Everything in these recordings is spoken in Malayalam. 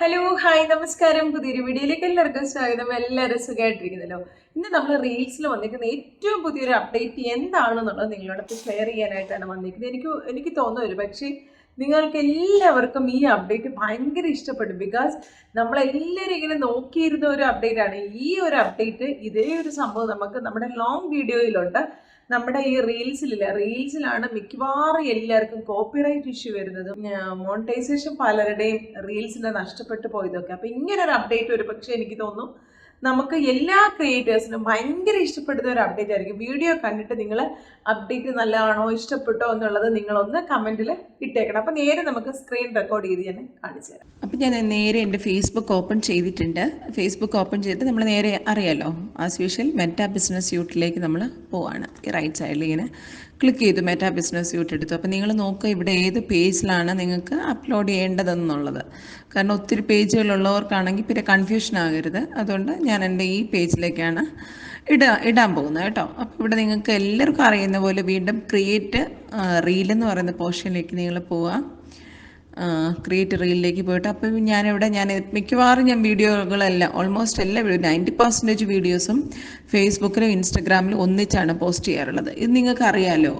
ഹലോ ഹായ് നമസ്കാരം. പുതിയൊരു വീഡിയോയിലേക്ക് എല്ലാവർക്കും സ്വാഗതം. എല്ലാവരും സുഖമായിട്ടിരിക്കുന്നല്ലോ. ഇന്ന് നമ്മൾ റീൽസിൽ വന്നിരിക്കുന്ന ഏറ്റവും പുതിയൊരു അപ്ഡേറ്റ് എന്താണെന്നുള്ളത് നിങ്ങളോടൊപ്പം ഷെയർ ചെയ്യാനായിട്ടാണ് വന്നിരിക്കുന്നത്. എനിക്ക് തോന്നുന്നു ഒരു പക്ഷേ നിങ്ങൾക്ക് എല്ലാവർക്കും ഈ അപ്ഡേറ്റ് ഭയങ്കര ഇഷ്ടപ്പെടും. ബിക്കോസ് നമ്മളെല്ലാവരും ഇങ്ങനെ നോക്കിയിരുന്ന ഒരു അപ്ഡേറ്റ് ആണ്. ഈ ഒരു അപ്ഡേറ്റ് ഇതേ ഒരു സംഭവം നമുക്ക് നമ്മുടെ ലോങ് വീഡിയോയിലുണ്ട്. നമ്മുടെ ഈ റീൽസിലാണ് മിക്കവാറും എല്ലാവർക്കും കോപ്പിറൈറ്റ് ഇഷ്യൂ വരുന്നത്. മോണിറ്റൈസേഷൻ പലരുടെയും റീൽസിന് നഷ്ടപ്പെട്ടു പോയതൊക്കെ. അപ്പം ഇങ്ങനൊരു അപ്ഡേറ്റ് ഒരു പക്ഷേ എനിക്ക് തോന്നുന്നു നമുക്ക് എല്ലാ ക്രിയേറ്റേഴ്സിനും ഭയങ്കര ഇഷ്ടപ്പെടുന്ന ഒരു അപ്ഡേറ്റ് ആയിരിക്കും. വീഡിയോ കണ്ടിട്ട് നിങ്ങൾ അപ്ഡേറ്റ് നല്ലതാണോ ഇഷ്ടപ്പെട്ടോ എന്നുള്ളത് നിങ്ങളൊന്ന് കമൻറ്റിൽ ഇട്ടേക്കണം. അപ്പം നേരെ നമുക്ക് സ്ക്രീൻ റെക്കോർഡ് ചെയ്ത് ഞാൻ കാണിച്ചു തരാം. അപ്പം ഞാൻ നേരെ എൻ്റെ ഫേസ്ബുക്ക് ഓപ്പൺ ചെയ്തിട്ടുണ്ട്. ഫേസ്ബുക്ക് ഓപ്പൺ ചെയ്തിട്ട് നമ്മൾ നേരെ അറിയാലോ ആസ് യൂഷ്വൽ മെറ്റാ ബിസിനസ് സ്യൂട്ടിലേക്ക് നമ്മൾ പോവാണ്. ഈ റൈറ്റ് സൈഡിൽ ഇങ്ങനെ ക്ലിക്ക് ചെയ്തു മെറ്റാ ബിസിനസ് സ്യൂട്ട് എടുത്തു. അപ്പോൾ നിങ്ങൾ നോക്കുക ഇവിടെ ഏത് പേജിലാണ് നിങ്ങൾക്ക് അപ്ലോഡ് ചെയ്യേണ്ടതെന്നുള്ളത്. കാരണം ഒത്തിരി പേജുകളുള്ളവർക്കാണെങ്കിൽ പിന്നെ കൺഫ്യൂഷൻ ആകരുത്. അതുകൊണ്ട് ഞാൻ എൻ്റെ ഈ പേജിലേക്കാണ് ഇടാൻ പോകുന്നത് കേട്ടോ. അപ്പോൾ ഇവിടെ നിങ്ങൾക്ക് എല്ലാവർക്കും അറിയുന്ന പോലെ വീണ്ടും ക്രിയേറ്റ് റീലെന്ന് പറയുന്ന പോർഷനിലേക്ക് നിങ്ങൾ പോവുക. ക്രിയേറ്റ് റീലിലേക്ക് പോയിട്ട് അപ്പോൾ ഞാൻ മിക്കവാറും വീഡിയോകളെല്ലാം ഓൾമോസ്റ്റ് എല്ലാ 90% വീഡിയോസും ഫേസ്ബുക്കിലും ഇൻസ്റ്റഗ്രാമിലും ഒന്നിച്ചാണ് പോസ്റ്റ് ചെയ്യാറുള്ളത്. ഇത് നിങ്ങൾക്ക് അറിയാമല്ലോ.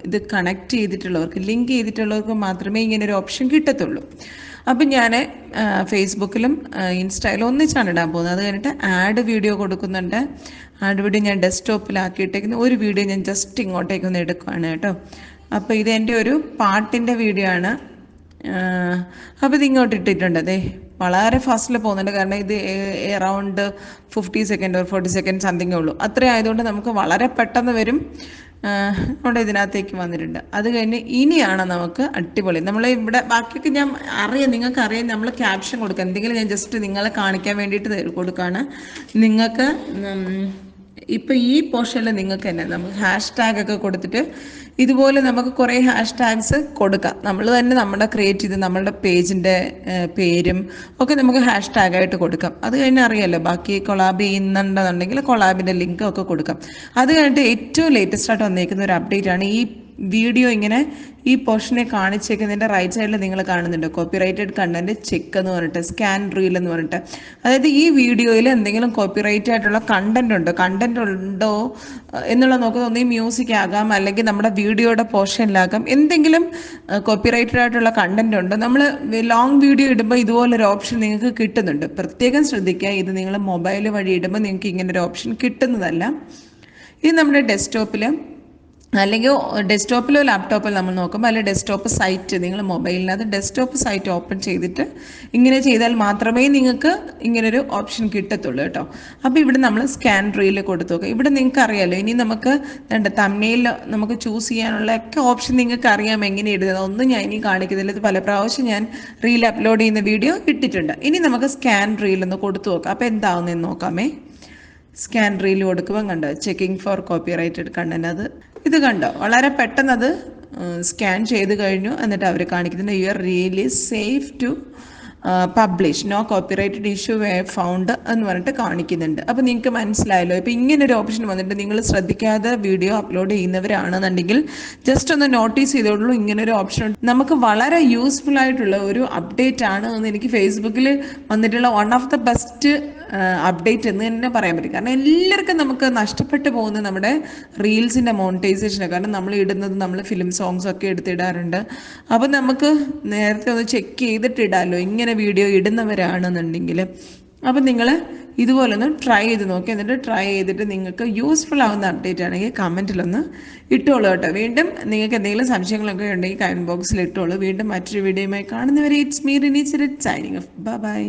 ഇത് കണക്ട് ചെയ്തിട്ടുള്ളവർക്ക് ലിങ്ക് ചെയ്തിട്ടുള്ളവർക്ക് മാത്രമേ ഇങ്ങനൊരു ഓപ്ഷൻ കിട്ടത്തുള്ളൂ. അപ്പം ഞാൻ ഫേസ്ബുക്കിലും ഇൻസ്റ്റയിലും ഒന്നിച്ചാണ് ഇടാൻ പോകുന്നത്. അത് കഴിഞ്ഞിട്ട് ആഡ് വീഡിയോ കൊടുക്കുന്നുണ്ട്. ആഡ് വീഡിയോ ഞാൻ ഡെസ്ക്ടോപ്പിലാക്കിയിട്ടേക്കുന്ന ഒരു വീഡിയോ ഞാൻ ജസ്റ്റ് ഇങ്ങോട്ടേക്കൊന്ന് എടുക്കുകയാണ് കേട്ടോ. അപ്പോൾ ഇത് എൻ്റെ ഒരു പാട്ടിൻ്റെ വീഡിയോ ആണ്. അപ്പോൾ ഇത് ഇങ്ങോട്ട് ഇട്ടിട്ടുണ്ട്. അതെ വളരെ ഫാസ്റ്റിൽ പോകുന്നുണ്ട്. കാരണം ഇത് അറൗണ്ട് 50 സെക്കൻഡ് or 40 സെക്കൻഡ് സംതിങ്ങേ ഉള്ളൂ. അത്രയും ആയതുകൊണ്ട് നമുക്ക് വളരെ പെട്ടെന്ന് വരും. നമ്മുടെ ഇതിനകത്തേക്ക് വന്നിട്ടുണ്ട്. അത് കഴിഞ്ഞ് ഇനിയാണ് നമുക്ക് അടിപൊളി. നമ്മൾ ഇവിടെ ബാക്കിയൊക്കെ നിങ്ങൾക്ക് അറിയാം. നമ്മൾ ക്യാപ്ഷൻ കൊടുക്കുക എന്തെങ്കിലും ഞാൻ ജസ്റ്റ് നിങ്ങളെ കാണിക്കാൻ വേണ്ടിയിട്ട് കൊടുക്കുകയാണ്. നിങ്ങൾക്ക് ഇപ്പോൾ ഈ പോർഷനിൽ നിങ്ങൾക്ക് തന്നെ നമുക്ക് ഹാഷ്ടാഗ് ഒക്കെ കൊടുത്തിട്ട് ഇതുപോലെ നമുക്ക് കുറേ ഹാഷ്ടാഗ്സ് കൊടുക്കാം. നമ്മൾ തന്നെ ക്രിയേറ്റ് ചെയ്ത് നമ്മളുടെ പേജിൻ്റെ പേരും ഒക്കെ നമുക്ക് ഹാഷ്ടാഗായിട്ട് കൊടുക്കാം. അത് കഴിഞ്ഞ് അറിയാമല്ലോ ബാക്കി കൊളാബ് ചെയ്യുന്നുണ്ടെന്നുണ്ടെങ്കിൽ കൊളാബിൻ്റെ ലിങ്ക് ഒക്കെ കൊടുക്കാം. അത് കഴിഞ്ഞിട്ട് ഏറ്റവും ലേറ്റസ്റ്റ് ആയിട്ട് വന്നേക്കുന്ന ഒരു അപ്ഡേറ്റ് ആണ് ഈ വീഡിയോ ഇങ്ങനെ ഈ പോർഷനെ കാണിച്ചേക്കുന്നതിൻ്റെ റൈറ്റ് സൈഡിൽ നിങ്ങൾ കാണുന്നുണ്ട് കോപ്പിറൈറ്റഡ് കണ്ടന്റ് ചെക്ക് എന്ന് പറഞ്ഞിട്ട് സ്കാൻ റീൽ എന്ന് പറഞ്ഞിട്ട്. അതായത് ഈ വീഡിയോയിൽ എന്തെങ്കിലും കോപ്പിറൈറ്റ് ആയിട്ടുള്ള കണ്ടന്റ് ഉണ്ടോ എന്നുള്ള നോക്കുന്നത്. ഒന്നീ മ്യൂസിക് ആകാം, അല്ലെങ്കിൽ നമ്മുടെ വീഡിയോയുടെ പോർഷനിലാകാം. എന്തെങ്കിലും കോപ്പിറൈറ്റഡ് ആയിട്ടുള്ള കണ്ടന്റ് ഉണ്ട്. നമ്മൾ ലോങ് വീഡിയോ ഇടുമ്പോൾ ഇതുപോലൊരു ഓപ്ഷൻ നിങ്ങൾക്ക് കിട്ടുന്നുണ്ട്. പ്രത്യേകം ശ്രദ്ധിക്കുക. ഇത് നിങ്ങൾ മൊബൈൽ വഴി ഇടുമ്പോൾ നിങ്ങൾക്ക് ഇങ്ങനൊരു ഓപ്ഷൻ കിട്ടുന്നതല്ല. ഇത് നമ്മുടെ അല്ലെങ്കിൽ ഡെസ്ക്ടോപ്പിലോ ലാപ്ടോപ്പിലോ നമ്മൾ നോക്കുമ്പോൾ അല്ലെങ്കിൽ ഡെസ്ക്ടോപ്പ് സൈറ്റ് നിങ്ങൾ മൊബൈലിനകത്ത് ഡെസ്ക്ടോപ്പ് സൈറ്റ് ഓപ്പൺ ചെയ്തിട്ട് ഇങ്ങനെ ചെയ്താൽ മാത്രമേ നിങ്ങൾക്ക് ഇങ്ങനൊരു ഓപ്ഷൻ കിട്ടത്തുള്ളൂ കേട്ടോ. അപ്പോൾ ഇവിടെ നമ്മൾ സ്കാൻ റീൽ കൊടുത്തു നോക്കുക. ഇവിടെ നിങ്ങൾക്ക് അറിയാമല്ലോ. ഇനി നമുക്ക് തംബ്നെയിൽ നമുക്ക് ചൂസ് ചെയ്യാനുള്ള ഒക്കെ ഓപ്ഷൻ നിങ്ങൾക്ക് അറിയാം എങ്ങനെ ഇടുന്നത്. ഒന്നും ഞാൻ ഇനി കാണിക്കുന്നില്ല. ഇത് പല പ്രാവശ്യം ഞാൻ റീൽ അപ്ലോഡ് ചെയ്യുന്ന വീഡിയോ ഇട്ടിട്ടുണ്ട്. ഇനി നമുക്ക് സ്കാൻ റീൽ ഒന്ന് കൊടുത്തു നോക്കാം. അപ്പോൾ എന്താവുന്നതെന്ന് നോക്കാമേ. സ്കാൻ റീൽ കൊടുക്കുമ്പോൾ കണ്ടോ ചെക്കിംഗ് ഫോർ കോപ്പിറൈറ്റഡ് കണ്ടന്റ്. ഇത് കണ്ടോ വളരെ പെട്ടെന്ന് അത് സ്കാൻ ചെയ്ത് കഴിഞ്ഞു. എന്നിട്ട് അവർ കാണിക്കുന്നുണ്ട് your reel is safe to publish, no copyrighted issue found എന്ന് പറഞ്ഞിട്ട് കാണിക്കുന്നുണ്ട്. അപ്പോൾ നിങ്ങൾക്ക് മനസ്സിലായല്ലോ. ഇപ്പോൾ ഇങ്ങനൊരു ഓപ്ഷൻ വന്നിട്ട് നിങ്ങൾ ശ്രദ്ധിക്കാതെ വീഡിയോ അപ്ലോഡ് ചെയ്യുന്നവരാണെന്നുണ്ടെങ്കിൽ ജസ്റ്റ് ഒന്ന് നോട്ടീസ് ചെയ്തോളൂ. ഇങ്ങനൊരു ഓപ്ഷൻ ഉണ്ട്. നമുക്ക് വളരെ യൂസ്ഫുൾ ആയിട്ടുള്ള ഒരു അപ്ഡേറ്റ് ആണ് എന്ന് എനിക്ക് ഫേസ്ബുക്കിൽ വന്നിട്ടുള്ള one of the best update എന്ന് തന്നെ പറയാൻ പറ്റും. കാരണം എല്ലാവർക്കും നമുക്ക് നഷ്ടപ്പെട്ടു പോകുന്നത് നമ്മുടെ റീൽസിൻ്റെ മോണിറ്റൈസേഷനാണ്. കാരണം നമ്മൾ ഇടുന്നത് നമ്മൾ ഫിലിം സോങ്സ് ഒക്കെ എടുത്തിടാറുണ്ട്. അപ്പോൾ നമുക്ക് നേരത്തെ ഒന്ന് ചെക്ക് ചെയ്തിട്ട് ഇടാമല്ലോ ഇങ്ങനെ വീഡിയോ ഇടുന്നവരാണെന്നുണ്ടെങ്കിൽ. അപ്പം നിങ്ങൾ ഇതുപോലൊന്ന് ട്രൈ ചെയ്ത് നോക്കി. എന്നിട്ട് ട്രൈ ചെയ്തിട്ട് നിങ്ങൾക്ക് യൂസ്ഫുൾ ആവുന്ന അപ്ഡേറ്റ് ആണെങ്കിൽ കമൻറ്റിലൊന്ന് ഇട്ടോളൂ കേട്ടോ. വീണ്ടും നിങ്ങൾക്ക് എന്തെങ്കിലും സംശയങ്ങളൊക്കെ ഉണ്ടെങ്കിൽ കമൻറ്റ് ബോക്സിൽ ഇട്ടോളൂ. വീണ്ടും മറ്റൊരു വീഡിയോയുമായി കാണുന്നവരെ it's me Rini signing off. By.